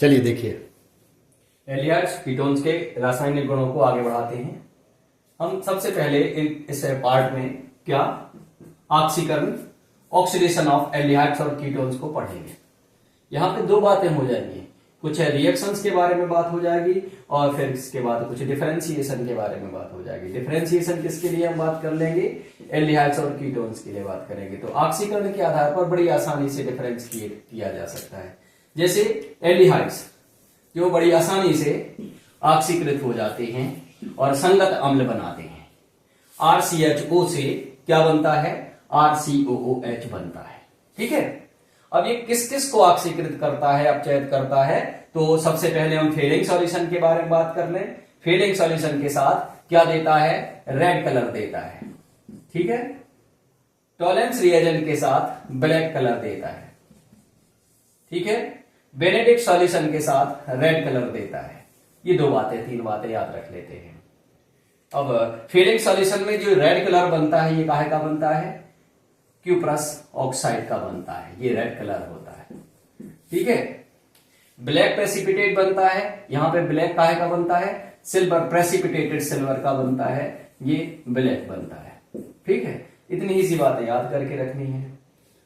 चलिए देखिए। Aldehydes ketones के रासायनिक गुणों को आगे बढ़ाते हैं। हम सबसे पहले इस पार्ट में क्या ऑक्सीकरण ऑक्सीडेशन ऑफ एल्डिहाइड्स और कीटोन्स को पढ़ेंगे। यहां पे दो बातें हो जाएंगी, कुछ रिएक्शंस के बारे में बात हो जाएगी और फिर इसके बाद कुछ डिफरेंशिएशन के बारे में बात हो जाएगी। डिफरेंशिएशन किसके लिए हम बात कर लेंगे? एल्डिहाइड्स और कीटोन्स के लिए बात करेंगे। तो ऑक्सीकरण के आधार पर बड़ी आसानी से डिफरेंशिएट किया जा सकता है। जैसे एल्डिहाइड्स जो बड़ी आसानी से ऑक्सीकृत हो जाते हैं और संगत अम्ल बनाते हैं। RCHO से क्या बनता है? RCOOH बनता है। ठीक है, अब ये किस किस को ऑक्सीकृत करता है, अपचयित करता है? तो सबसे पहले हम फेलिंग सॉल्यूशन के बारे में बात कर लें। फेलिंग सॉल्यूशन के साथ क्या देता है? रेड कलर देता है। ठीक है, टॉलेंस रिएजेंट के साथ ब्लैक कलर देता है। ठीक है, बेनेडिक्ट सॉल्यूशन के साथ रेड कलर देता है। ये दो बातें, तीन बातें याद रख लेते हैं। अब फेलिंग सॉल्यूशन में जो रेड कलर बनता है ये काहे का बनता है? क्यूप्रस ऑक्साइड का बनता है, ये रेड कलर होता है। ठीक है, ब्लैक प्रेसिपिटेट बनता है, यहां पे ब्लैक काहे का बनता है? सिल्वर प्रेसिपिटेटेड सिल्वर का बनता है, ये ब्लैक बनता है। ठीक है, इतनी ही सी बातें याद करके रखनी है।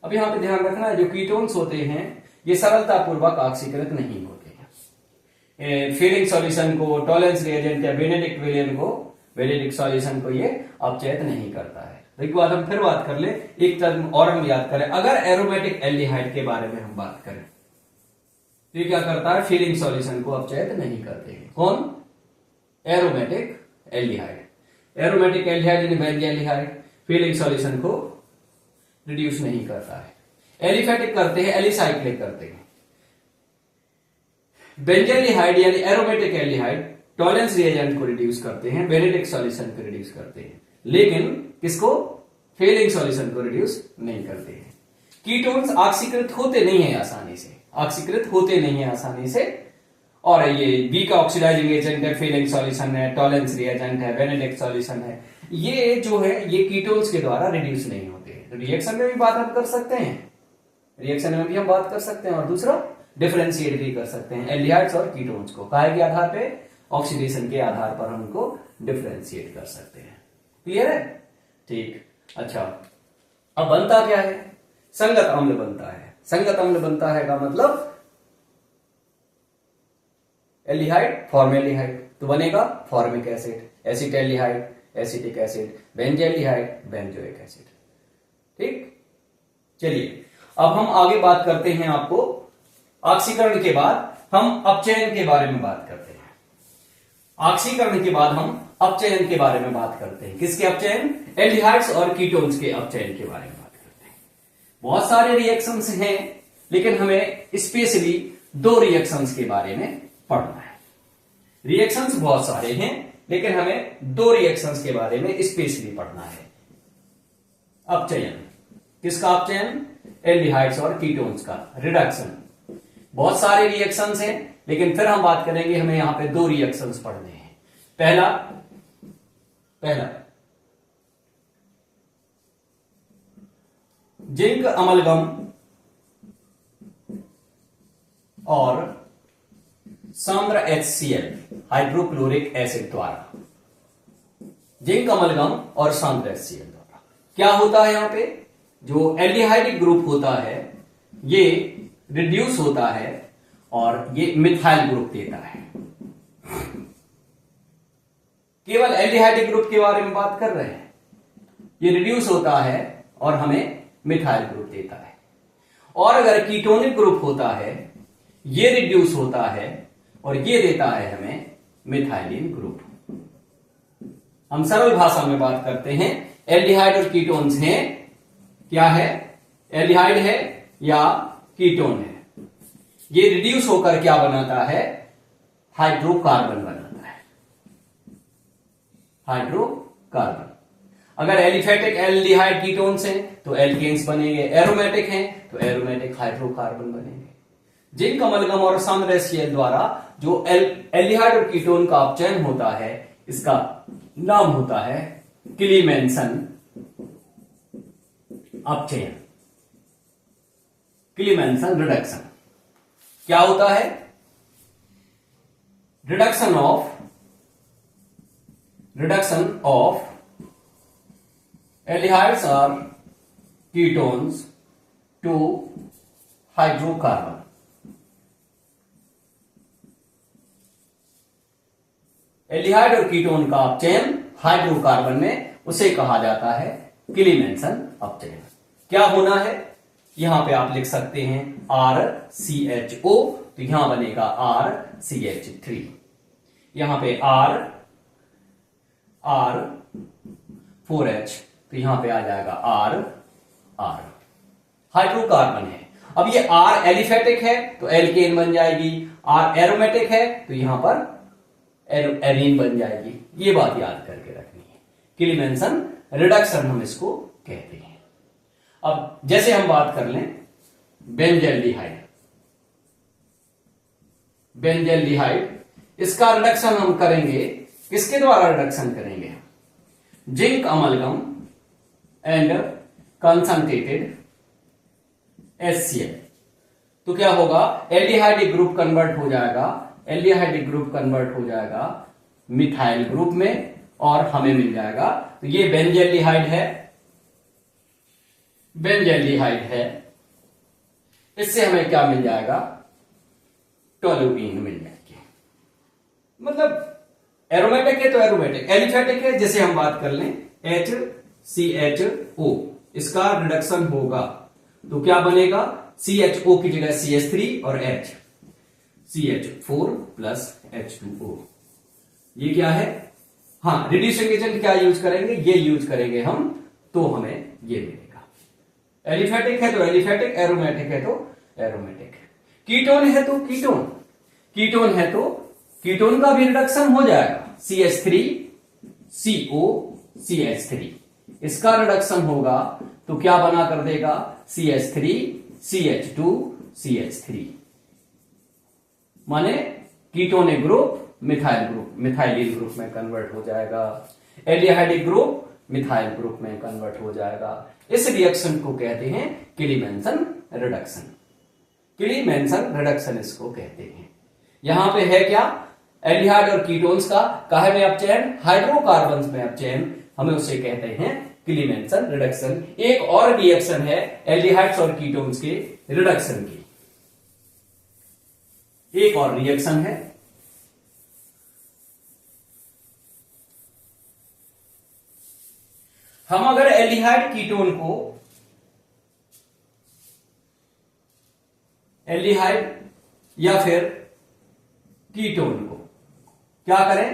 अब यहां पे ध्यान रखना है जो कीटोन्स होते हैं ये सरलता पूर्वक ऑक्सीकृत नहीं होते हैं। फेलिंग सॉल्यूशन को, टॉलेंस रिएजेंट या बेनेडिक्ट विलियन को, बेनेडिक्ट सॉल्यूशन को ये अपचयित नहीं करता है। देखिए बाद हम फिर बात कर ले, एक टर्म और हम याद करें। अगर एरोमेटिक एल्डिहाइड के बारे में हम बात करें तो ये क्या करता है? फीलिंग सॉल्यूशन को अपचयित नहीं करते हैं। कौन? Aromatic aldehyde. एरोमेटिक एल्डिहाइड यानी बेंजीएल्डिहाइड फीलिंग सॉल्यूशन को रिड्यूस नहीं करता है। एलिफेटिक करते हैं, एलिसाइक्लिक करते हैं। बेंजीएल्डिहाइड यानी एरोमेटिक एल्डिहाइड टॉलेंस रिएजेंट को रिड्यूस करते हैं, बेनेडिक्ट सॉल्यूशन को रिड्यूस करते हैं, लेकिन किसको? फेलिंग सॉल्यूशन को रिड्यूस नहीं करते हैं। कीटोन्स ऑक्सीकृत होते नहीं है आसानी से, ऑक्सीकृत होते नहीं है आसानी से। और ये वीक ऑक्सीडाइजिंग एजेंट है, फेलिंग सॉल्यूशन है, टॉलेंस रिएजेंट है, बेनेडिक्ट सॉल्यूशन है, ये जो है ये कीटोन्स के द्वारा रिड्यूस नहीं होते। तो रिएक्शन में भी बात हम कर सकते हैं, रिएक्शन में भी हम बात कर सकते हैं, और दूसरा डिफरेंशिएट भी कर सकते हैं एल्डिहाइड्स और कीटोन्स को। काहे के आधार पे? ऑक्सीडेशन के आधार पर हम उनको डिफरेंशिएट कर सकते हैं। क्लियर है? ठीक, अच्छा अब बनता क्या है? संगत अम्ल बनता है। संगत अम्ल बनता है का मतलब एल्डिहाइड फॉर्मेल्डिहाइड, तो बनेगा formic acid, acetaldehyde acetic acid, benzaldehyde benzoic acid. ठीक, चलिए अब हम आगे बात करते हैं। आपको ऑक्सीकरण के बाद हम अपचयन के बारे में बात करते हैं। ऑक्सीकरण के बाद हम अपचयन के बारे में बात करते हैं। किसके अपचयन? एल्डिहाइड्स और कीटोन्स के अपचयन के बारे में बात करते हैं। बहुत सारे रिएक्शंस हैं, लेकिन हमें स्पेशली दो रिएक्शंस के बारे में पढ़ना है। रिएक्शंस बहुत सारे हैं, लेकिन हमें दो रिएक्शंस के बारे में स्पेशली पढ़ना है। अपचयन, किसका अपचयन? एल्डिहाइड्स और कीटोन्स का रिडक्शन। बहुत सारे रिएक्शंस हैं, लेकिन फिर हम बात करेंगे, हमें यहां पे दो रिएक्शंस पढ़ने हैं। पहला जिंक अमलगम और सांद्र HCl हाइड्रोक्लोरिक एसिड द्वारा, जिंक अमलगम और सांद्र HCl द्वारा क्या होता है? यहां पे जो एल्डिहाइडिक ग्रुप होता है ये रिड्यूस होता है और ये मिथाइल ग्रुप देता है। केवल एल्डिहाइडिक ग्रुप के बारे में बात कर रहे हैं। ये रिड्यूस होता है और हमें मिथाइल ग्रुप देता है। और अगर कीटोनिक ग्रुप होता है ये रिड्यूस होता है और ये देता है हमें मिथाइलिन ग्रुप। हम सरल भाषा में बात करते हैं, एल्डिहाइड और कीटोन्स हैं, क्या है? एल्डिहाइड है या कीटोन है। ये रिड्यूस होकर क्या बनाता है? हाइड्रोकार्बन बनाता है, हाइड्रोकार्बन। अगर एलिफेटिक एल्डिहाइड कीटोन्स हैं तो एल्केन्स बनेंगे, एरोमेटिक हैं तो एरोमेटिक हाइड्रोकार्बन बनेंगे। जिंक अमलगम और सांद्र HCl द्वारा जो एल्डिहाइड और कीटोन का अपचयन होता है इसका नाम होता है क्लीमेंसन अपचयन, क्लीमेंसन रिडक्शन। क्या होता है? रिडक्शन ऑफ एल्डिहाइड्स और कीटोन्स टू हाइड्रोकार्बन। एल्डिहाइड और कीटोन का अपचयन हाइड्रोकार्बन में उसे कहा जाता है क्लीमेंसन अपचयन। क्या होना है, यहां पे आप लिख सकते हैं RCHO, तो यहां बनेगा RCH3, यहां पे R4H, तो यहां पे आ जाएगा R हाइड्रोकार्बन है। अब ये R एलिफेटिक है तो एल्केन बन जाएगी, R एरोमेटिक है तो यहां पर एरीन बन जाएगी। ये बात याद करके रखनी है, क्लीमेंसन रिडक्शन हम इसको कहते हैं। अब जैसे हम बात कर लें बेंजल्डिहाइड, इसका रिडक्शन हम करेंगे, किसके द्वारा रिडक्शन करेंगे, zinc amalgam and concentrated HCl। तो क्या होगा, एल्डिहाइड ग्रुप कन्वर्ट हो जाएगा, एल्डिहाइड ग्रुप कन्वर्ट हो जाएगा मिथाइल ग्रुप में और हमें मिल जाएगा, तो ये बेंजल्डिहाइड है, इससे हमें क्या मिल जाएगा, टोल्यूइन मिल जाएगी। मतलब एरोमेटिक है तो एरोमेटिक, एलिफेटिक है जैसे हम बात कर लें HCHO, इसका रिडक्शन होगा तो क्या बनेगा, CHO की जगह CH3 और H, CH4 प्लस H2O। ये क्या है, हाँ रिड्यूसिंग एजेंट क्या यूज करेंगे, ये यूज करेंगे हम, तो हमें ये मिलेगा। एलिफेटिक है तो एलिफेटिक, एरोमेटिक है तो एरोमेटिक, कीटोन है तो कीटोन है तो कीटोन का भी रिडक्शन हो जाएगा, CH3CO CH3, इसका रिडक्शन होगा तो क्या बना कर देगा, CH3 CH2 CH3, माने कीटोनिक ग्रुप मिथाइलिन ग्रुप में कन्वर्ट हो जाएगा, एल्डिहाइडिक ग्रुप मिथाइल ग्रुप में कन्वर्ट हो जाएगा। इस रिएक्शन को कहते हैं क्लीमेंसन रिडक्शन इसको कहते हैं। यहां पे है क्या, एल्डिहाइड और कीटोन्स का काहे में अपचयन, हाइड्रोकार्बन्स में अपचयन, हमें उसे कहते हैं क्लीमेंसन रिडक्शन। एक और रिएक्शन है एल्डिहाइड्स और कीटोन्स के रिडक्शन की, एक और रिएक्शन है, हम अगर एल्डिहाइड कीटोन को, एल्डिहाइड या फिर कीटोन को क्या करें,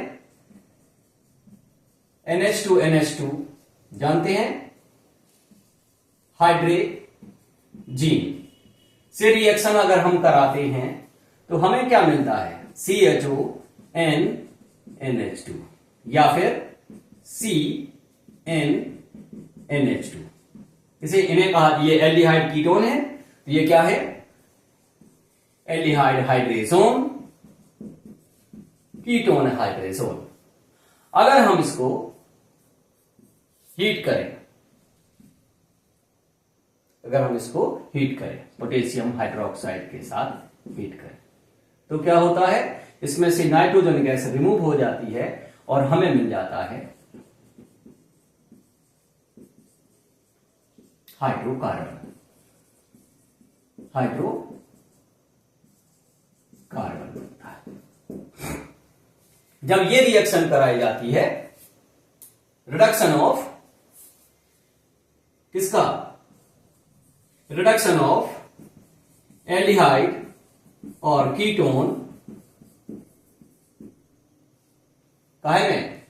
NH2 जानते हैं, हाइड्रेजीन से रिएक्शन अगर हम कराते हैं तो हमें क्या मिलता है, CHONNH2 या फिर CnNH2। इसे इन्हें कहा, ये एल्डिहाइड कीटोन है तो ये क्या है, एल्डिहाइड हाइड्रेजोन, कीटोन हाइड्रेजोन। अगर हम इसको हीट करें, पोटेशियम हाइड्रोक्साइड के साथ हीट करें तो क्या होता है, इसमें से नाइट्रोजन गैस रिमूव हो जाती है और हमें मिल जाता है हाइड्रोकार्बन बनता है। जब ये रिएक्शन कराई जाती है, रिडक्शन ऑफ किसका, रिडक्शन ऑफ एल्डिहाइड और कीटोन काहे में,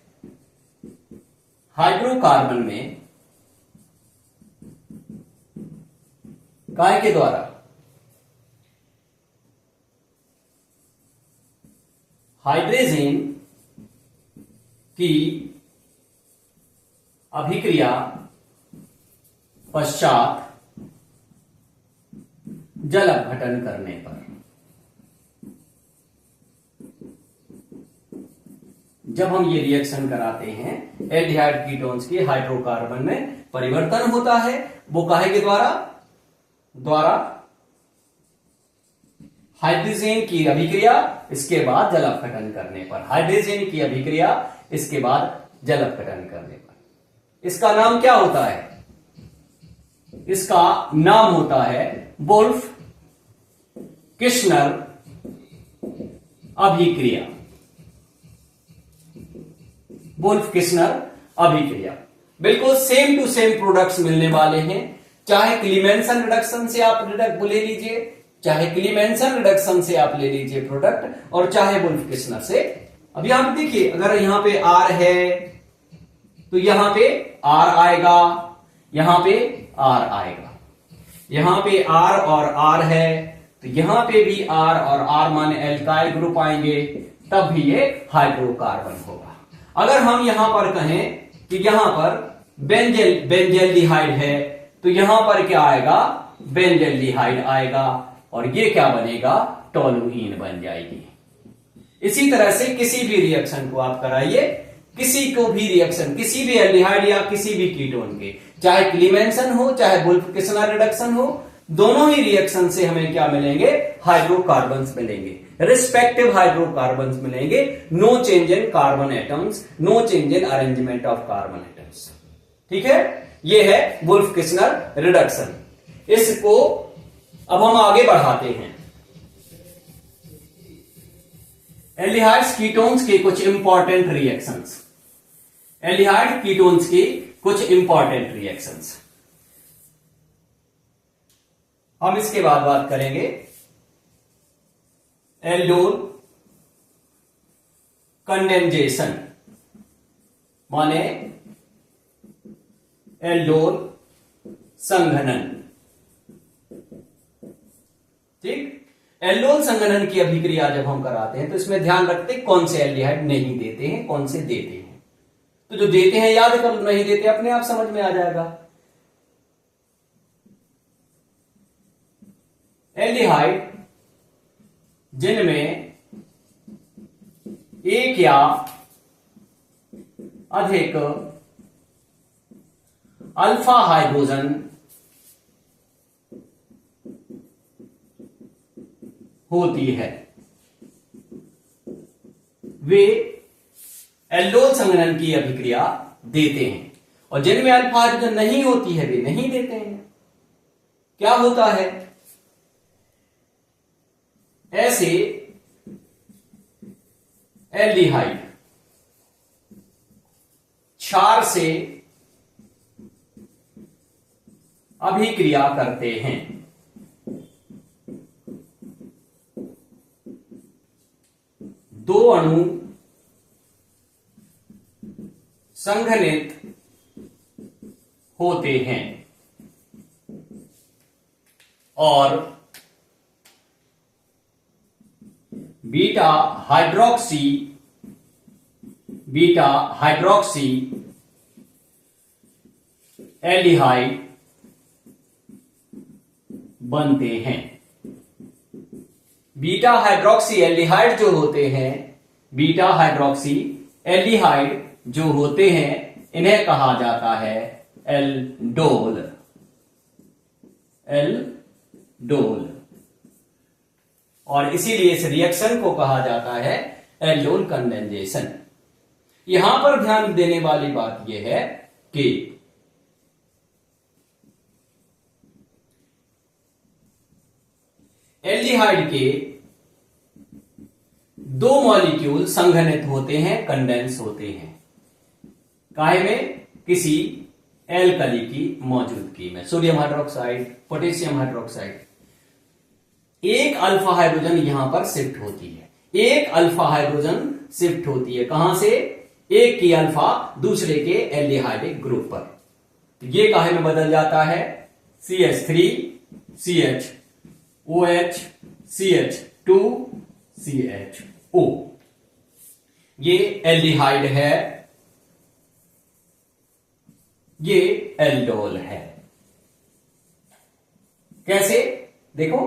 हाइड्रोकार्बन में, काहे के द्वारा, हाइड्रोजन की अभिक्रिया पश्चात जल अपघटन करने पर, जब हम ये रिएक्शन कराते हैं एल्डिहाइड कीटोन्स के हाइड्रोकार्बन में परिवर्तन होता है, वो काहे के द्वारा हाइड्रोजन की अभिक्रिया, इसके बाद जल अपघटन करने पर, हाइड्रोजन की अभिक्रिया इसके बाद जल अपघटन करने पर। इसका नाम क्या होता है? इसका नाम होता है वुल्फ किर्शनर अभिक्रिया। वुल्फ किर्शनर अभिक्रिया। बिल्कुल सेम टू सेम प्रोडक्ट्स मिलने वाले हैं, चाहे क्लीमेंसन रिडक्शन से आप प्रोडक्ट ले लीजिए, चाहे क्लीमेंसन रिडक्शन से आप ले लीजिए प्रोडक्ट, और चाहे वुल्फ किर्शनर से। अब यहां पे देखिए, अगर यहां पे R है तो यहां पे R आएगा, यहां पे R आएगा, यहां पे R और R है तो यहां पे भी R और R माने एल्काइल ग्रुप आएंगे, तब भी ये हाइड्रोकार्बन होगा। अगर हम यहां पर कहें कि यहां पर बेंजेल्डिहाइड है तो यहां पर क्या आएगा? बेंजेल्डिहाइड आएगा, और ये क्या बनेगा? टोलुईन बन जाएगी। इसी तरह से किसी भी रिएक्शन को आप कराइए, किसी को भी रिएक्शन, किसी भी एल्डिहाइड या किसी भी कीटोन के, चाहे क्लीमेंसन हो चाहे वुल्फ किर्शनर रिडक्शन हो, दोनों ही रिएक्शन से हमें क्या मिलेंगे? हाइड्रोकार्बन्स मिलेंगे, रिस्पेक्टिव हाइड्रोकार्बन्स मिलेंगे। No change in carbon atoms, no change in arrangement of carbon atoms. ठीक है, ये है वुल्फ किर्शनर रिडक्शन। इसको अब हम आगे बढ़ाते हैं। एल्डिहाइड्स कीटोन्स के कुछ इंपॉर्टेंट रिएक्शंस, एल्डिहाइड कीटोन्स की कुछ इंपॉर्टेंट रिएक्शंस हम इसके बाद बात करेंगे। एल्डोल कंडेंसेशन माने एल्डोल संघनन। ठीक, एल्डोल संघनन की अभिक्रिया जब हम कराते हैं तो इसमें ध्यान रखते हैं कौन से एल्डिहाइड नहीं देते हैं, कौन से देते हैं। तो जो देते हैं याद कर, नहीं देते अपने आप समझ में आ जाएगा। एल्डिहाइड जिनमें एक या अधिक अल्फा हाइड्रोजन होती है, वे एल्डोल संघनन की अभिक्रिया देते हैं, और जिनमें अल्फा हाइड्रोजन नहीं होती है वे नहीं देते हैं। क्या होता है? ऐसे एल्डिहाइड क्षार से अभिक्रिया करते हैं। दो अणु संघनित होते हैं और बीटा हाइड्रोक्सी एल्डिहाइड बनते हैं। बीटा हाइड्रोक्सी एल्डिहाइड जो होते हैं, बीटा हाइड्रोक्सी एल्डिहाइड जो होते हैं, इन्हें कहा जाता है एल्डोल। एल्डोल, और इसीलिए इस रिएक्शन को कहा जाता है एल्डोल कंडेंसेशन। यहां पर ध्यान देने वाली बात यह है कि एल्डिहाइड के दो मॉलिक्यूल संघनित होते हैं, कंडेंस होते हैं। काहे में? किसी एल्कली की मौजूदगी में, सोडियम हाइड्रोक्साइड, पोटेशियम हाइड्रोक्साइड। एक अल्फा हाइड्रोजन यहां पर शिफ्ट होती है, एक अल्फा हाइड्रोजन शिफ्ट होती है। कहां से? एक की अल्फा दूसरे के एल्डिहाइडिक ग्रुप पर। ये काहे में बदल जाता है? CH3 CH OH CH2 CHO। ये एल्डिहाइड है, ये एल्डोल है। कैसे? देखो,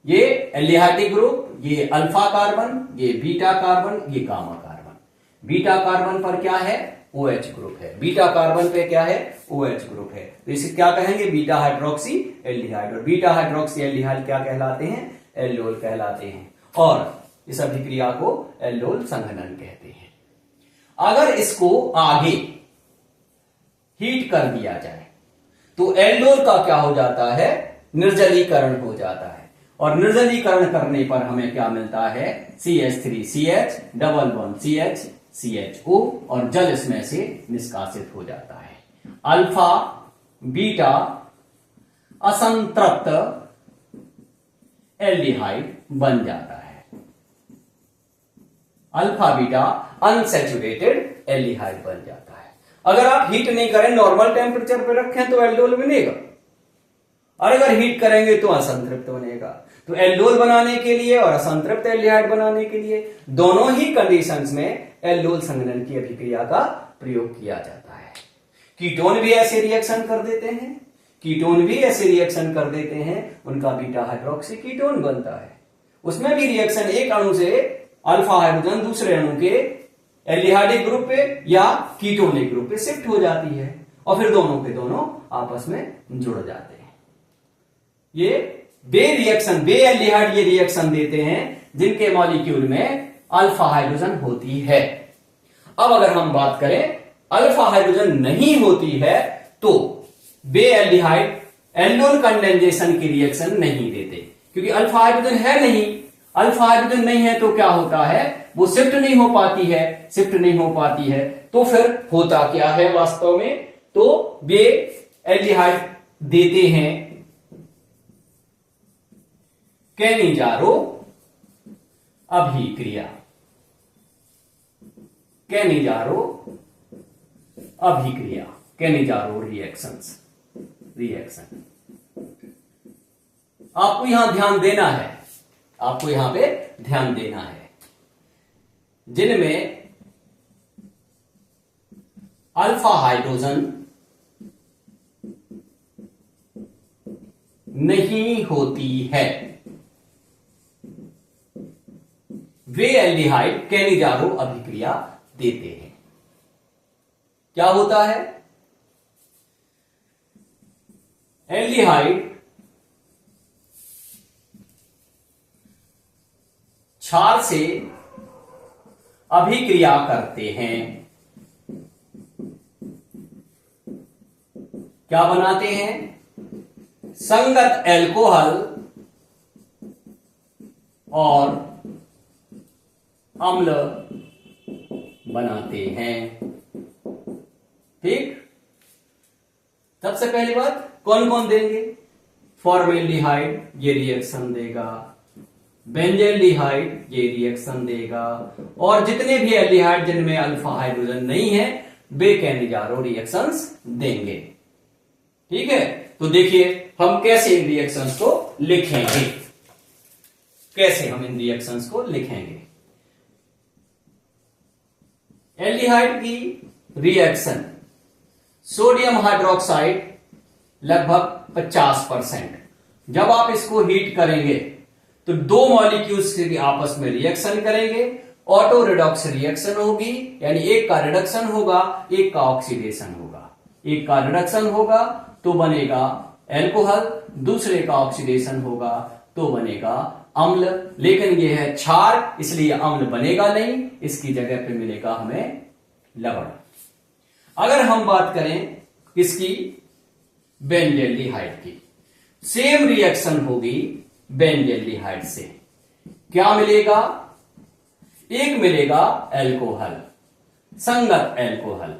ये एल्डिहाइडिक ग्रुप, ये अल्फा कार्बन, ये बीटा कार्बन, ये गामा कार्बन। बीटा कार्बन पर क्या है? OH ग्रुप है। बीटा कार्बन पे क्या है? OH ग्रुप है। तो इसे क्या कहेंगे? Beta hydroxy aldehyde. और बीटा हाइड्रोक्सी एल्डिहाइड क्या कहलाते हैं? एल्डोल कहलाते हैं और इस अभिक्रिया को एल्डोल संघनन कहते हैं। अगर इसको आगे हीट कर दिया जाए तो एल्डोल का क्या हो जाता है, निर्जलीकरण हो जाता है और निर्जलीकरण करने पर हमें क्या मिलता है, CH3CH double bond CH CHO और जल इसमें से निष्कासित हो जाता है। अल्फा बीटा असंतृप्त एल्डिहाइड बन जाता है, अल्फा बीटा अनसैचुरेटेड एल्डिहाइड बन जाता है। अगर आप हीट नहीं करें, नॉर्मल टेम्परेचर पे रखें तो एल्डोल बनेगा और अगर हीट करेंगे तो असंतृप्त बनेगा। तो एल्डोल बनाने के लिए और असंतृप्त एल्डिहाइड बनाने के लिए दोनों ही कंडीशंस में एल्डोल संघनन की अभिक्रिया का प्रयोग किया जाता है। कीटोन भी ऐसे रिएक्शन कर देते हैं, कीटोन भी ऐसे रिएक्शन कर देते हैं, उनका बीटा हाइड्रोक्सी कीटोन बनता है। उसमें भी रिएक्शन एक अणु से अल्फा हाइड्रोजन दूसरे अणु के एल्डिहाइडिक ग्रुप पे या कीटोनिक ग्रुप पे शिफ्ट हो जाती है और फिर दोनों के दोनों आपस में जुड़ जाते हैं। ये बे एल्डिहाइड ये रिएक्शन देते हैं जिनके मॉलिक्यूल में अल्फा हाइड्रोजन होती है। अब अगर हम बात करें अल्फा हाइड्रोजन नहीं होती है तो बे एल्डिहाइड एल्डोल कंडेंसेशन की रिएक्शन नहीं देते, क्योंकि अल्फा हाइड्रोजन है नहीं। अल्फा हाइड्रोजन नहीं है तो क्या होता है, वो शिफ्ट नहीं हो पाती है तो फिर होता क्या है वास्तव में, तो बे एल्डिहाइड देते हैं केनिजारो अभिक्रिया, केनिजारो रिएक्शन। आपको यहां ध्यान देना है, जिनमें अल्फा हाइड्रोजन नहीं होती है वे एल्डिहाइड केनिजारो अभिक्रिया देते हैं। क्या होता है, एल्डिहाइड क्षार से अभिक्रिया करते हैं, क्या बनाते हैं, संगत एल्कोहल और अम्ल बनाते हैं। ठीक, सबसे पहली बात कौन कौन देंगे, फॉर्मेल्डिहाइड ये रिएक्शन देगा, बेंजेल्डिहाइड ये रिएक्शन देगा और जितने भी एल्डिहाइड जिनमें अल्फा हाइड्रोजन नहीं है वे केनिजारो रिएक्शंस देंगे। ठीक है, तो देखिए हम कैसे इन रिएक्शंस को लिखेंगे, एल्डिहाइड की रिएक्शन सोडियम हाइड्रोक्साइड लगभग 50%। जब आप इसको हीट करेंगे तो दो मॉलिक्यूल्स के आपस में रिएक्शन करेंगे, ऑटो रिडॉक्स रिएक्शन होगी, यानी एक का रिडक्शन होगा एक का ऑक्सीडेशन होगा। एक का रिडक्शन होगा तो बनेगा एल्कोहल, दूसरे का ऑक्सीडेशन होगा तो बनेगा अम्ल। लेकिन यह है क्षार इसलिए अम्ल बनेगा नहीं, इसकी जगह पे मिलेगा हमें लवण। अगर हम बात करें किसकी, बेंजेल्डिहाइड की, सेम रिएक्शन होगी बेंजेल्डिहाइड से। क्या मिलेगा, एक मिलेगा एल्कोहल, संगत alcohol,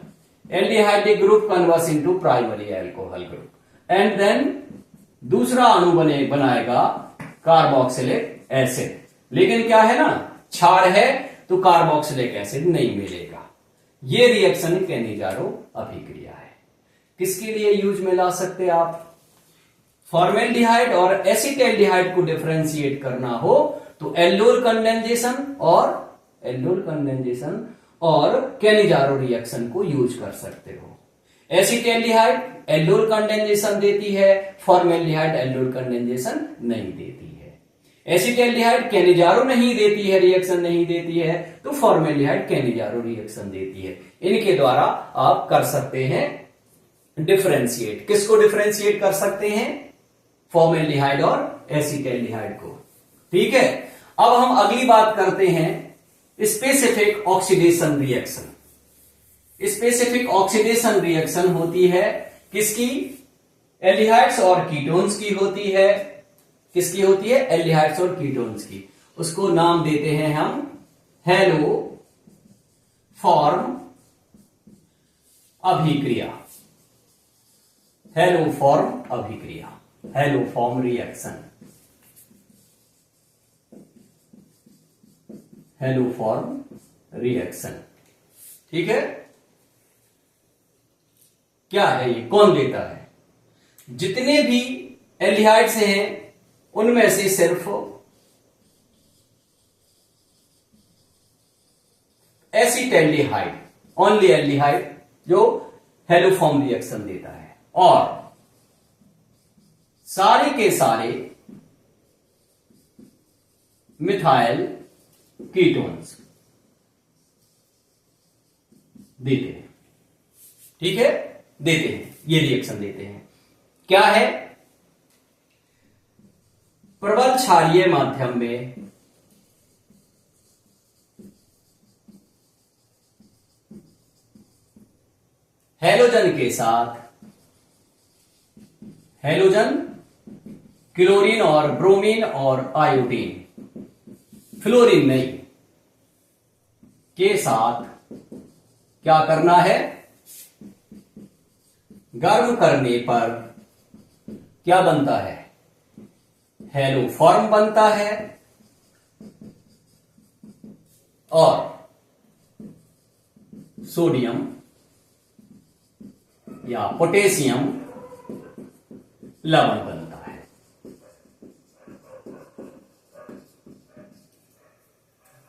aldehydic group converse into primary alcohol group, and then दूसरा अणु बनाएगा कार्बोक्सिलिक एसिड। लेकिन क्या है ना, क्षार है तो कार्बोक्सिलिक एसिड नहीं मिलेगा। ये रिएक्शन केनिजारो अभिक्रिया है। किसके लिए यूज में ला सकते आप, फॉर्मेल्डिहाइड और एसिटेल्डिहाइड को डिफरेंशिएट करना हो तो एल्डोल कंडेंसेशन और केनिजारो रिएक्शन को यूज कर सकते हो। एसिटेल्डिहाइड एल्डोल कंडेंसेशन देती है, फॉर्मेल्डिहाइड एल्डोल कंडेंसेशन नहीं देती है। एसिटेल्डिहाइड केनिजारो नहीं देती है, रिएक्शन नहीं देती है, तो फॉर्मेल्डिहाइड केनिजारो रिएक्शन देती है। इनके द्वारा आप कर सकते हैं डिफरेंशिएट। किसको डिफरेंशिएट कर सकते हैं, फॉर्मेल्डिहाइड और एसिटेल्डिहाइड को। ठीक है, अब हम अगली बात करते हैं specific oxidation reaction. Specific oxidation reaction होती है किसकी? एल्डिहाइड्स और कीटोन्स की होती है। किसकी होती है? एल्डिहाइड्स और कीटोन्स की। उसको नाम देते हैं हम हेलो फॉर्म अभिक्रिया। हेलो फॉर्म अभिक्रिया, hello form reaction, hello form reaction. ठीक है, क्या है ये? कौन देता है? जितने भी एल्डिहाइड्स हैं उनमें से सिर्फ एसिटाल्डिहाइड, ओनली एल्डिहाइड जो हेलो फॉर्म रिएक्शन देता है, और सारे के सारे मिथाइल कीटोन्स देते हैं। ठीक है, देते हैं, ये रिएक्शन देते हैं। क्या है? प्रबल क्षारीय माध्यम में हैलोजन के साथ, हैलोजन क्लोरीन और ब्रोमीन और आयोडीन, फ्लोरीन नहीं, के साथ क्या करना है? गर्म करने पर क्या बनता है? हेलो फॉर्म बनता है, और सोडियम या पोटेशियम लवण बनता है।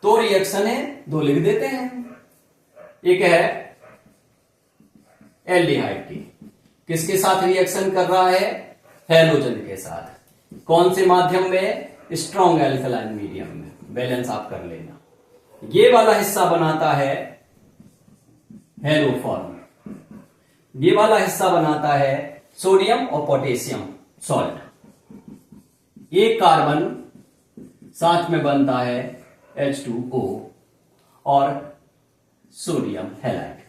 दो रिएक्शन है, दो लिख देते हैं। एक है एल्डिहाइड की, किसके साथ रिएक्शन कर रहा है? हैलोजन के साथ। कौन से माध्यम में? स्ट्रॉन्ग एल्कलाइन मीडियम में। बैलेंस आप कर लेना। ये वाला हिस्सा बनाता है हेलो फॉर्म, ये वाला हिस्सा बनाता है सोडियम और पोटेशियम सॉल्ट। एक कार्बन साथ में बनता है H2O और सोडियम हैलाइड।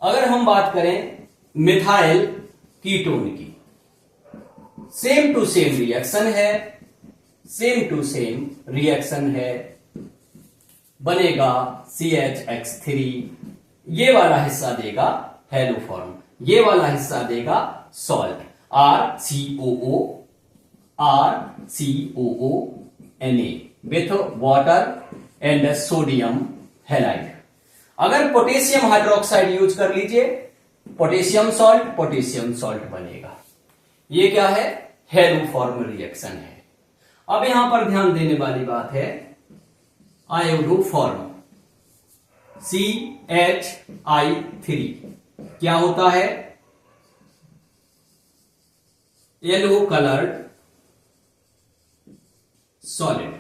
अगर हम बात करें मिथाइल कीटोन की, सेम टू सेम रिएक्शन है, सेम टू सेम रिएक्शन है, बनेगा CHX3। ये वाला हिस्सा देगा हेलो फॉर्म, ये वाला हिस्सा देगा salt RCOO, RCOO Na with water and sodium halide. अगर पोटेशियम हाइड्रोक्साइड यूज कर लीजिए, पोटेशियम सॉल्ट बनेगा। ये क्या है? हेलो फॉर्म रिएक्शन है। अब यहां पर ध्यान देने वाली बात है आयोडो फॉर्म CHI3 क्या होता है? Yellow coloured solid.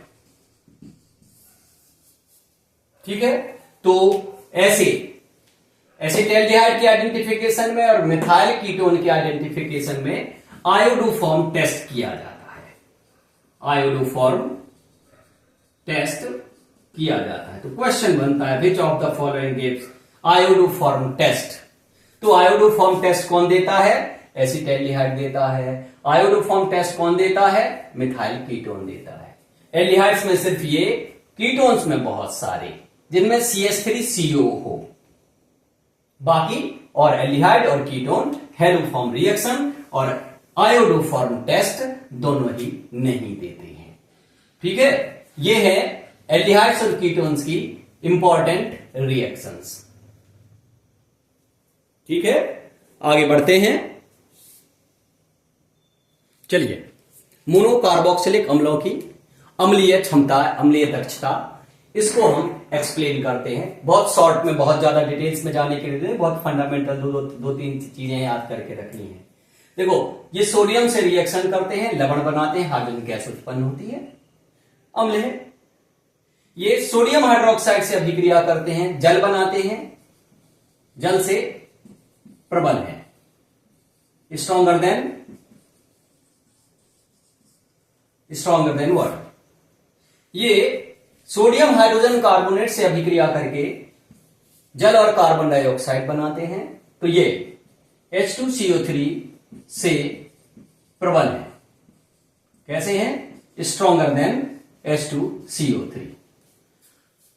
ठीक है, तो ऐसे एसिटाल्डिहाइड की आइडेंटिफिकेशन में और मिथाइल कीटोन की आइडेंटिफिकेशन में आयोडो फॉर्म टेस्ट किया जाता है। आयोडो फॉर्म टेस्ट किया जाता है। तो क्वेश्चन बनता है which of the following gives iodoform test. तो आयोडो फॉर्म टेस्ट कौन देता है? एसिटाल्डिहाइड देता है। आयोडो फॉर्म टेस्ट कौन देता है? मिथाइल कीटोन देता है। एल्डिहाइड्स में सिर्फ ये, कीटोन्स में बहुत सारे जिनमें CH3CO हो, बाकी और एल्डिहाइड और कीटोन हेलो फॉर्म रिएक्शन और आयोडो फॉर्म टेस्ट दोनों ही नहीं देते हैं। ठीक है, ये है एल्डिहाइड्स और कीटोन्स की इंपॉर्टेंट रिएक्शंस। ठीक है, आगे बढ़ते हैं। चलिए, मोनोकार्बोक्सिलिक अम्लों की अम्लीय क्षमता, अम्लीय दक्षता, इसको हम एक्सप्लेन करते हैं। बहुत शॉर्ट में, बहुत ज्यादा डिटेल्स में जाने के लिए बहुत फंडामेंटल दो तीन चीजें याद करके रखनी है। देखो, ये सोडियम से रिएक्शन करते हैं, लवण बनाते हैं, हाइड्रोजन गैस उत्पन्न होती है, अम्ल है। ये सोडियम हाइड्रोक्साइड से अभिक्रिया करते हैं, जल बनाते हैं, जल से प्रबल है, stronger than stronger than water. ये सोडियम हाइड्रोजन कार्बोनेट से अभिक्रिया करके जल और कार्बन डाइऑक्साइड बनाते हैं। तो ये H2CO3 से प्रबल है। कैसे हैं? Stronger than H2CO3।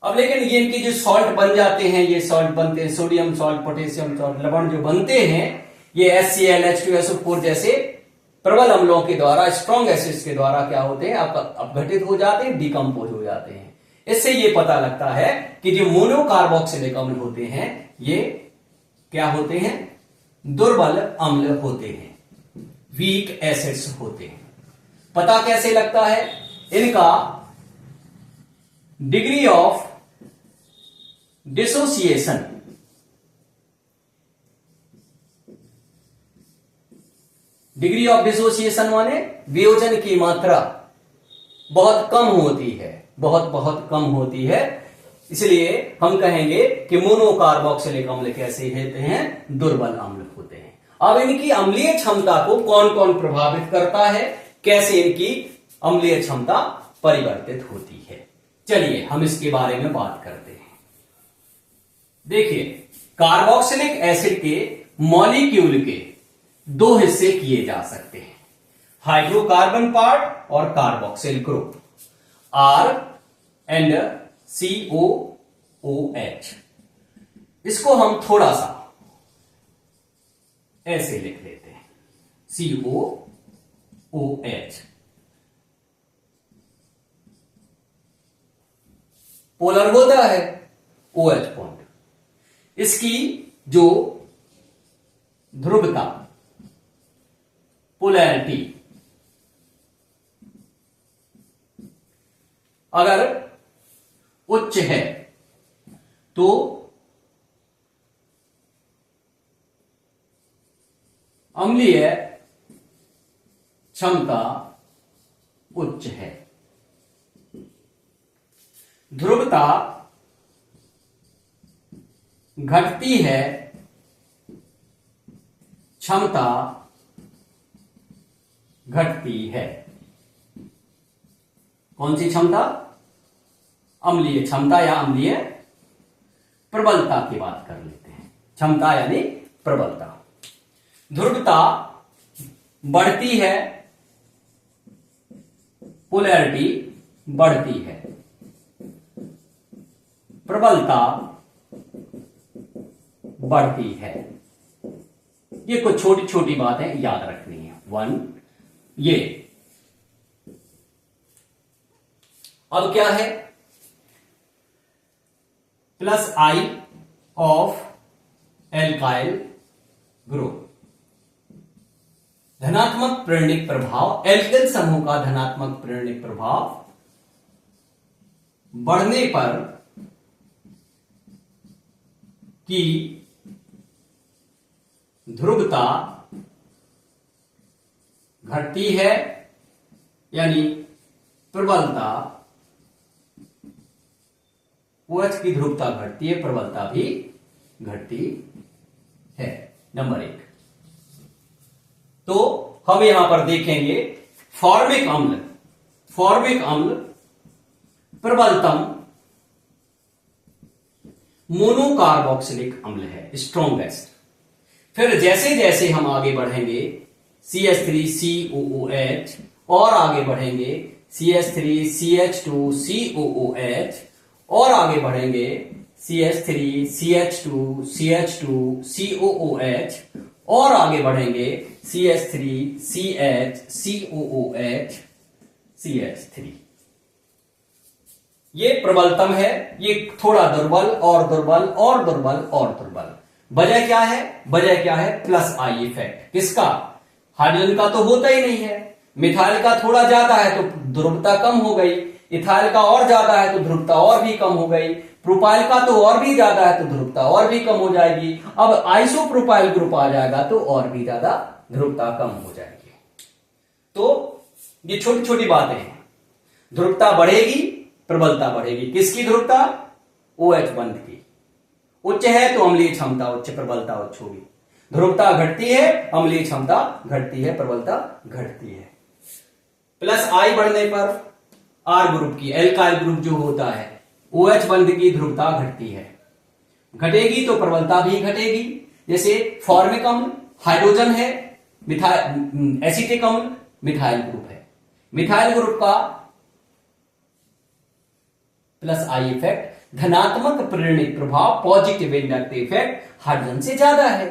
अब लेकिन ये इनके जो सॉल्ट बन जाते हैं, ये सॉल्ट बनते हैं, सोडियम सॉल्ट, पोटेशियम सॉल्ट, लवण जो बनते हैं, ये HCl, H2SO4 जैसे प्रबल अम्लों के द्वारा, स्ट्रॉन्ग एसिड्स के द्वारा क्या होते हैं, अपघटित हो जाते हैं, डिकम्पोज हो जाते हैं। इससे ये पता लगता है कि जो मोनोकार्बोक्सिलिक अम्ल होते हैं ये क्या होते हैं? दुर्बल अम्ल होते हैं, वीक एसिड्स होते हैं। पता कैसे लगता है? इनका degree of dissociation, degree of dissociation माने वियोजन की मात्रा बहुत कम होती है, बहुत कम होती है। इसलिए हम कहेंगे कि मोनोकार्बोक्सिलिक अम्ल कैसे होते हैं? दुर्बल अम्ल होते हैं। अब इनकी अम्लीय क्षमता को कौन कौन प्रभावित करता है, कैसे इनकी अम्लीय क्षमता परिवर्तित होती है, चलिए हम इसके बारे में बात करते हैं। देखिए, कार्बोक्सिलिक एसिड के मॉलिक्यूल के दो हिस्से किए जा सकते हैं, हाइड्रोकार्बन पार्ट और carboxyl group, R and COOH। इसको हम थोड़ा सा ऐसे लिख लेते हैं, COOH। पोलर होता है OH बॉन्ड। इसकी जो ध्रुवता, पोलैरिटी, अगर उच्च है तो अम्लीय क्षमता उच्च है, ध्रुवता घटती है, क्षमता घटती है। कौन सी क्षमता? अम्लीय क्षमता या अम्लीय प्रबलता की बात कर लेते हैं। क्षमता यानी प्रबलता। ध्रुवता बढ़ती है, पोलैरिटी बढ़ती है, प्रबलता बढ़ती है। ये कुछ छोटी छोटी बातें याद रखनी है। 1 ये। अब क्या है? Plus I of alkyl group. धनात्मक प्रेरणिक प्रभाव, एल्किल समूह का धनात्मक प्रेरणिक प्रभाव बढ़ने पर की ध्रुवता घटती है, यानी प्रबलता, OH की ध्रुवता घटती है, प्रबलता भी घटती है। नंबर 1। तो हम यहां पर देखेंगे फॉर्मिक अम्ल, फॉर्मिक अम्ल प्रबलतम मोनोकार्बोक्सिलिक अम्ल है, स्ट्रॉन्गेस्ट। फिर जैसे जैसे हम आगे बढ़ेंगे CH3COOH और आगे बढ़ेंगे CH3CH2COOH और आगे बढ़ेंगे CH3CH2CH2COOH और आगे बढ़ेंगे CH3CHCOOH CH3। ये प्रबलतम है, ये थोड़ा दुर्बल और दुर्बल और दुर्बल और दुर्बल। वजह क्या है? वजह क्या है? Plus I effect. किसका? हाइड्रोजन का तो होता ही नहीं है। मिथाइल का थोड़ा ज्यादा है तो ध्रुवता कम हो गई, इथाइल का और ज्यादा है तो ध्रुवता और भी कम हो गई, प्रोपाइल का तो और भी ज्यादा है तो ध्रुवता और भी कम हो जाएगी। अब आइसोप्रोपाइल ग्रुप आ जाएगा तो और भी ज्यादा ध्रुवता कम हो जाएगी। तो ये छोटी छोटी बातें हैं। ध्रुवता बढ़ेगी, प्रबलता बढ़ेगी। किसकी ध्रुवता? OH बंध की। उच्च है तो अम्लीय क्षमता उच्च, प्रबलता उच्च होगी। ध्रुवता घटती है, अम्लीय क्षमता घटती है, प्रबलता घटती है। प्लस आई बढ़ने पर आर ग्रुप की, एल्काइल ग्रुप जो होता है, OH बंध की ध्रुवता घटती है। घटेगी तो प्रबलता भी घटेगी। जैसे फॉर्मिक अम्ल हाइड्रोजन है, एसिटिक अम्ल मिथाइल ग्रुप है। मिथाइल ग्रुप का प्लस आई इफेक्ट, धनात्मक प्रेरणिक प्रभाव, पॉजिटिव इंडक्टिव इफेक्ट हाइड्रोजन से ज्यादा है।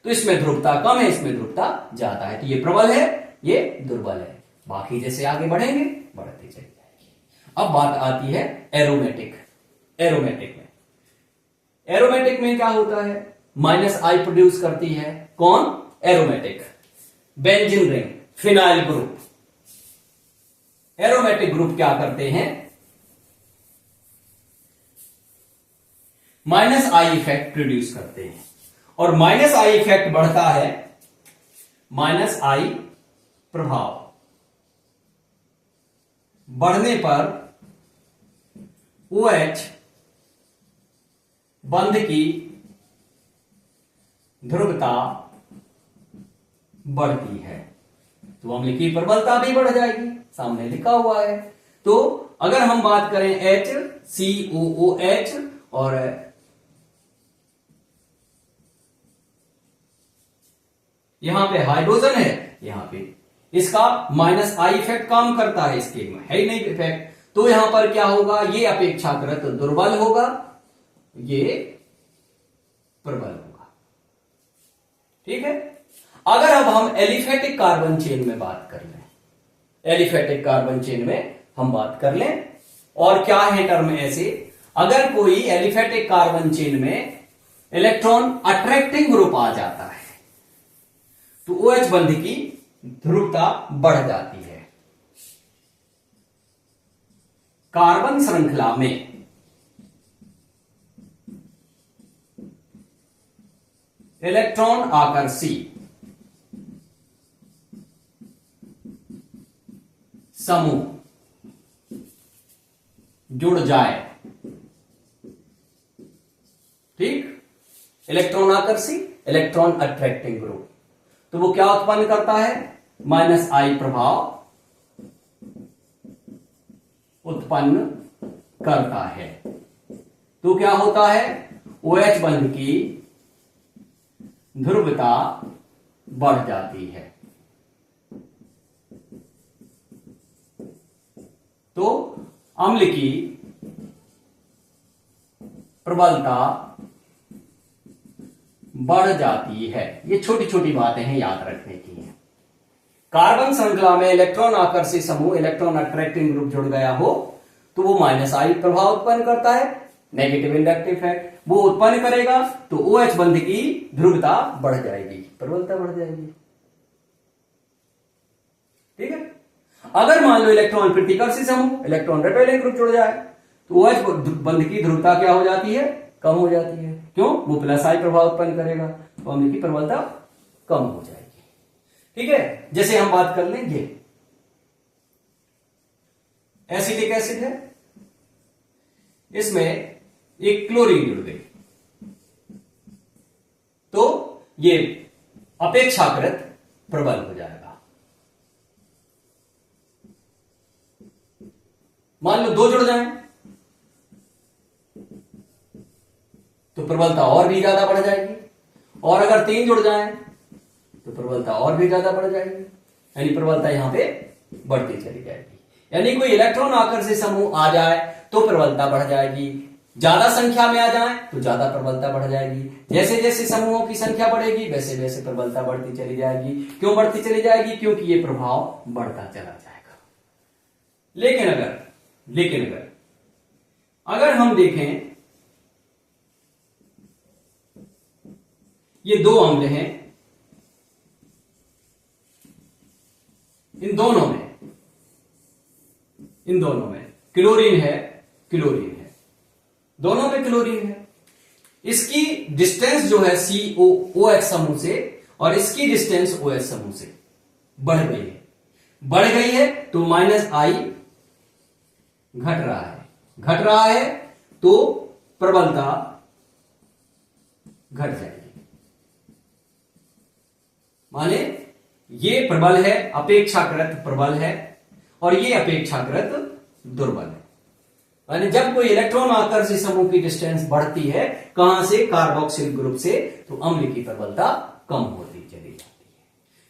तो इसमें ध्रुवता कम है, इसमें ध्रुवता ज्यादा है। तो ये प्रबल है, ये दुर्बल है। बाकी जैसे आगे बढ़ेंगे बढ़ते चली जाएगी। अब बात आती है एरोमेटिक। एरोमेटिक में क्या होता है, माइनस आई प्रोड्यूस करती है। कौन? Aromatic. Benzene ring, phenyl group. Aromatic group क्या करते हैं, माइनस आई इफेक्ट प्रोड्यूस करते हैं। और माइनस आई इफेक्ट बढ़ता है, माइनस आई प्रभाव बढ़ने पर OH बंध की ध्रुवता बढ़ती है, तो अम्ल की प्रबलता भी बढ़ जाएगी, सामने लिखा हुआ है। तो अगर हम बात करें HCOOH और यहां पे हाइड्रोजन है, यहां पे इसका माइनस आई इफेक्ट काम करता है, इसके में है ही नहीं इफेक्ट, तो यहां पर क्या होगा, ये अपेक्षाकृत दुर्बल होगा, ये प्रबल होगा। ठीक है। अगर अब हम एलिफेटिक कार्बन चेन में बात कर लें, एलिफेटिक कार्बन चेन में हम बात कर लें, और क्या है टर्म ऐसे, अगर कोई एलिफेटिक कार्बन चेन में इलेक्ट्रॉन अट्रैक्टिंग ग्रुप आ जाता है तो OH बंध की ध्रुवता बढ़ जाती है। कार्बन श्रृंखला में इलेक्ट्रॉन आकर्षी समूह जुड़ जाए, ठीक, electron Aakarshi, electron attracting group, तो वो क्या उत्पन्न करता है, माइनस आई प्रभाव उत्पन्न करता है। तो क्या होता है, OH बंध की ध्रुवता बढ़ जाती है। तो अम्ल की प्रबलता बढ़ जाती है। ये छोटी छोटी बातें हैं, याद रखने की हैं। कार्बन श्रृंखला में इलेक्ट्रॉन आकर्षी समूह, इलेक्ट्रॉन अट्रैक्टिंग ग्रुप जुड़ गया हो तो वो माइनस आई प्रभाव उत्पन्न करता है, नेगेटिव इंडक्टिव इफेक्ट वो उत्पन्न करेगा, तो OH बंध की ध्रुवता बढ़ जाएगी, प्रबलता बढ़ जाएगी। ठीक है। अगर मान लो इलेक्ट्रॉन प्रतिकर्षी समूह, इलेक्ट्रॉन रिपेलिंग ग्रुप जुड़ जाए तो OH बंध की ध्रुवता क्या हो जाती है, कम हो जाती है। क्यों? वो प्लस आई प्रभाव उत्पन्न करेगा, तो अम्ल की प्रबलता कम हो जाएगी। ठीक है। जैसे हम बात कर लेंगे एसिटिक एसिड है, इसमें एक क्लोरीन जुड़ गई, तो ये अपेक्षाकृत प्रबल हो जाएगा। मान लो 2 जुड़ जाएं तो प्रबलता और भी ज्यादा बढ़ जाएगी, और अगर 3 जुड़ जाएं तो प्रबलता और भी ज्यादा बढ़ जाएगी, यानी प्रबलता यहां पे बढ़ती चली जाएगी। यानी कोई इलेक्ट्रॉन आकर्षी समूह आ जाए तो प्रबलता बढ़ जाएगी, ज्यादा संख्या में आ जाए तो ज्यादा प्रबलता बढ़ जाएगी। जैसे जैसे समूहों की संख्या बढ़ेगी वैसे वैसे प्रबलता बढ़ती चली जाएगी। क्यों बढ़ती चली जाएगी? क्योंकि ये प्रभाव बढ़ता चला जाएगा। लेकिन अगर हम देखें, ये 2 अम्ल हैं, इन दोनों में क्लोरीन है, दोनों में क्लोरीन है। इसकी डिस्टेंस जो है COOH समूह से और इसकी डिस्टेंस OH समूह से बढ़ गई है, तो माइनस आई घट रहा है तो प्रबलता घट जाएगी। माने ये प्रबल है, अपेक्षाकृत प्रबल है, और ये अपेक्षाकृत दुर्बल है। यानी जब कोई इलेक्ट्रॉन आकर्षी समूह की डिस्टेंस बढ़ती है, कहां से, कार्बोक्सिल ग्रुप से, तो अम्ल की प्रबलता कम होती चली जाती है।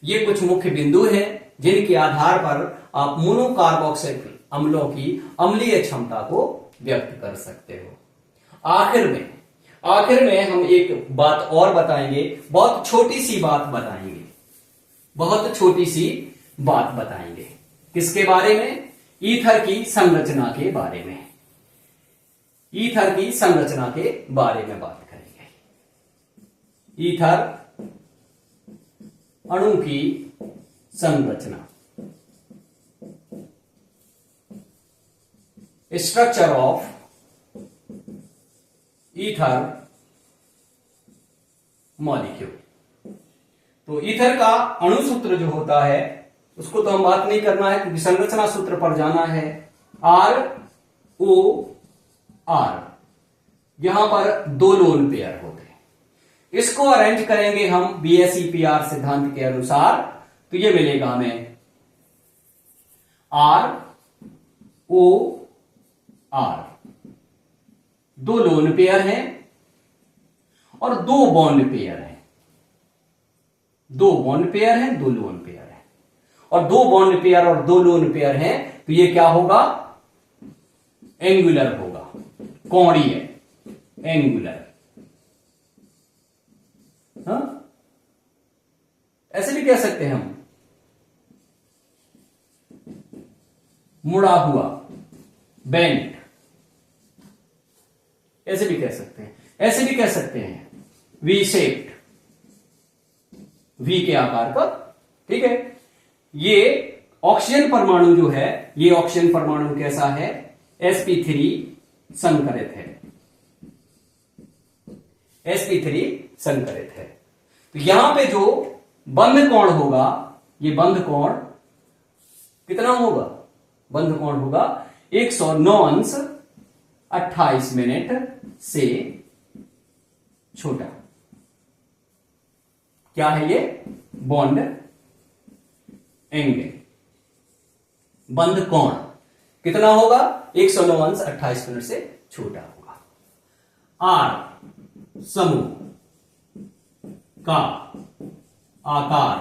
ये कुछ मुख्य बिंदु हैं जिनके आधार पर आप मोनोकार्बोक्सिल अम्लों की अम्लीय क्षमता को व्यक्त कर सकते हो। आखिर में हम एक बात और बताएंगे, बहुत छोटी सी बात बताएंगे, बहुत छोटी सी बात बताएंगे। किसके बारे में? ईथर की संरचना के बारे में। ईथर की संरचना के बारे में बात करेंगे। ईथर अणु की संरचना, स्ट्रक्चर ऑफ ईथर मॉलिक्यूल। तो ईथर का अणु सूत्र जो होता है उसको तो हम बात नहीं करना है, क्योंकि संरचना सूत्र पर जाना है। ROR, यहां पर 2 लोन पेयर होते हैं। इसको अरेंज करेंगे हम BSEPR सिद्धांत के अनुसार, तो ये मिलेगा हमें ROR। 2 लोन पेयर हैं और 2 बॉन्ड पेयर हैं। 2 बॉन्ड पेयर हैं, 2 लोन पेयर हैं, और 2 बॉन्ड पेयर और 2 लोन पेयर हैं, तो ये क्या होगा? एंगुलर होगा, कोणीय, एंगुलर। हाँ, ऐसे भी कह सकते हैं हम, मुड़ा हुआ, बेंट, ऐसे भी कह सकते हैं। ऐसे भी कह सकते हैं वी शेप्ड, वी के आकार का। ठीक है, ये ऑक्सीजन परमाणु जो है, ये ऑक्सीजन परमाणु कैसा है? sp3 संकरित है, sp3 संकरित है। तो यहां पे जो बंध कोण होगा, ये बंध कोण कितना होगा? बंध कोण होगा 109°28' से छोटा। क्या है ये? बॉन्ड एंगल, बंध कोण कितना होगा? 109°28' से छोटा होगा। R समूह का आकार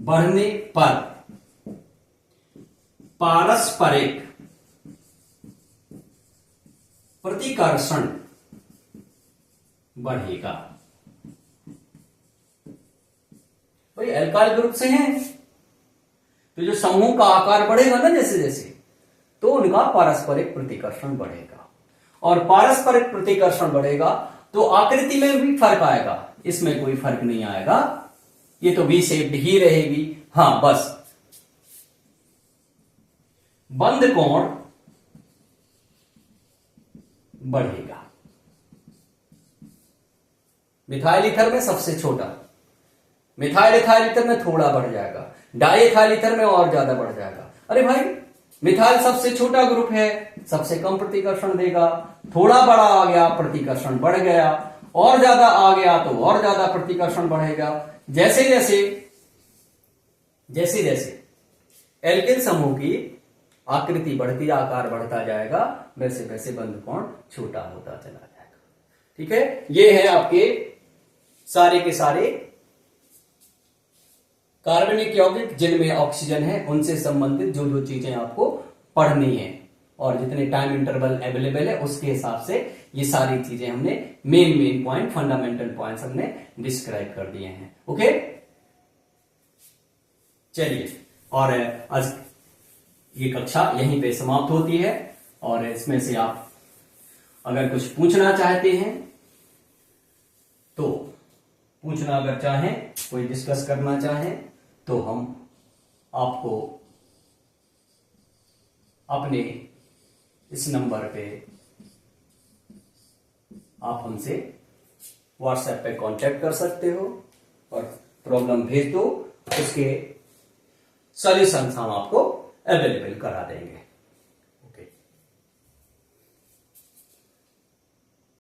बढ़ने पर पारस्परिक प्रतिकर्षण बढ़ेगा। भाई एल्काइल ग्रुप से हैं, तो जो समूह का आकार बढ़ेगा ना जैसे जैसे, तो उनका पारस्परिक प्रतिकर्षण बढ़ेगा, और पारस्परिक प्रतिकर्षण बढ़ेगा तो आकृति में भी फर्क आएगा। इसमें कोई फर्क नहीं आएगा, ये तो वी शेप्ड ही रहेगी। हाँ, बस बंध कोण बढ़ेगा। मिथाइल ईथर में सबसे छोटा, मिथाइल इथाइल ईथर में थोड़ा बढ़ जाएगा, डाई इथाइल ईथर में और ज्यादा बढ़ जाएगा। अरे भाई, मिथाइल सबसे छोटा ग्रुप है, सबसे कम प्रतिकर्षण देगा। थोड़ा बड़ा आ गया, प्रतिकर्षण बढ़ गया, और ज्यादा आ गया तो और ज्यादा प्रतिकर्षण बढ़ेगा। जैसे जैसे एल्किल समूह की आकृति बढ़ती, आकार बढ़ता जाएगा, वैसे वैसे बंध कोण छोटा होता चला जाएगा। ठीक है, ये है आपके सारे के सारे कार्बनिक यौगिक जिनमें ऑक्सीजन है, उनसे संबंधित जो जो चीजें आपको पढ़नी है, और जितने टाइम इंटरवल अवेलेबल है उसके हिसाब से ये सारी चीजें हमने मेन पॉइंट, फंडामेंटल पॉइंट्स हमने डिस्क्राइब कर दिए हैं। ओके, चलिए, और आज ये कक्षा यहीं पे समाप्त होती है। और इसमें से आप अगर कुछ पूछना चाहते हैं तो पूछना, अगर चाहें, कोई डिस्कस करना चाहें, तो हम आपको अपने इस नंबर पे आप हमसे व्हाट्सएप पे कांटेक्ट कर सकते हो और प्रॉब्लम भेज दो, उसके सॉल्यूशंस हम आपको अवेलेबल करा देंगे।